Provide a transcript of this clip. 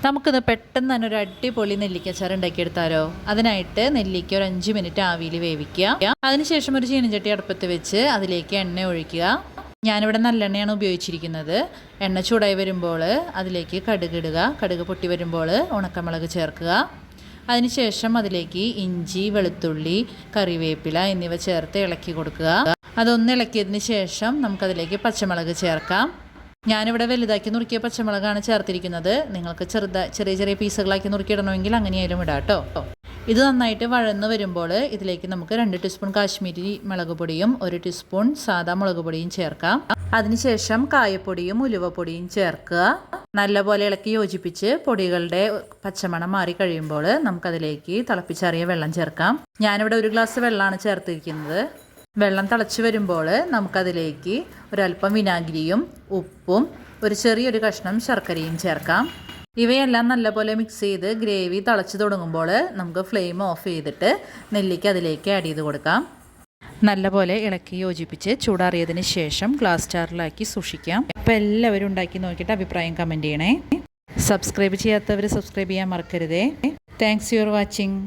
നമുക്കിത് പെട്ടെന്ന് തന്നെ ഒരു അടിപൊളി നെല്ലിക്കച്ചാറ് ഉണ്ടാക്കിയെടുത്താലോ. അതിനായിട്ട് നെല്ലിക്ക ഒരു 5 മിനിറ്റ് ആവിയിൽ വേവിക്കുക. അതിനുശേഷം ഒരു ചീനച്ചട്ടി അടുപ്പത്ത് വെച്ച് അതിലേക്ക് എണ്ണ ഒഴിക്കുക. ഞാനിവിടെ നല്ലെണ്ണയാണ് ഉപയോഗിച്ചിരിക്കുന്നത്. എണ്ണ ചൂടായി വരുമ്പോൾ അതിലേക്ക് കടുക് ഇടുക. കടുക് പൊട്ടി വരുമ്പോൾ ഉണക്കമുളക് ചേർക്കുക. അതിനുശേഷം അതിലേക്ക് ഇഞ്ചി, വെളുത്തുള്ളി, കറിവേപ്പില എന്നിവ ചേർത്ത് ഇളക്കി കൊടുക്കുക. അതൊന്ന് ഇളക്കിയതിന് ശേഷം നമുക്കതിലേക്ക് പച്ചമുളക് ചേർക്കാം. ഞാനിവിടെ വലുതാക്കി നുറുക്കിയ പച്ചമുളകാണ് ചേർത്തിരിക്കുന്നത്. നിങ്ങൾക്ക് ചെറിയ ചെറിയ പീസുകളാക്കി നുറുക്കിയിടണമെങ്കിൽ അങ്ങനെയായാലും ഇടാം കേട്ടോ. ഇത് നന്നായിട്ട് വഴന്ന് വരുമ്പോൾ ഇതിലേക്ക് നമുക്ക് 2 ടീസ്പൂൺ കാശ്മീരി മുളക് പൊടിയും 1 ടീസ്പൂൺ സാദാ മുളക് പൊടിയും ചേർക്കാം. അതിനുശേഷം കായപ്പൊടിയും ഉലുവപ്പൊടിയും ചേർക്കുക. നല്ലപോലെ ഇളക്കി യോജിപ്പിച്ച് പൊടികളുടെ പച്ചമണം മാറി കഴിയുമ്പോൾ നമുക്കതിലേക്ക് തിളപ്പിച്ചാറിയ വെള്ളം ചേർക്കാം. ഞാനിവിടെ 1 ഗ്ലാസ് വെള്ളമാണ് ചേർത്തിരിക്കുന്നത്. വെള്ളം തിളച്ച് വരുമ്പോൾ നമുക്കതിലേക്ക് ഒരല്പം വിനാഗിരിയും ഉപ്പും ഒരു ചെറിയൊരു കഷ്ണം ശർക്കരയും ചേർക്കാം. ഇവയെല്ലാം നല്ലപോലെ മിക്സ് ചെയ്ത് ഗ്രേവി തിളച്ച് തുടങ്ങുമ്പോൾ നമുക്ക് ഫ്ലെയിം ഓഫ് ചെയ്തിട്ട് നെല്ലിക്ക അതിലേക്ക് ആഡ് ചെയ്ത് കൊടുക്കാം. നല്ലപോലെ ഇളക്കി യോജിപ്പിച്ച് ചൂടാറിയതിന് ശേഷം ഗ്ലാസ് ജാറിലാക്കി സൂക്ഷിക്കാം. അപ്പോൾ എല്ലാവരും ഉണ്ടാക്കി നോക്കിയിട്ട് അഭിപ്രായം കമൻറ്റ് ചെയ്യണേ. സബ്സ്ക്രൈബ് ചെയ്യാത്തവർ സബ്സ്ക്രൈബ് ചെയ്യാൻ മറക്കരുതേ. Thanks for watching.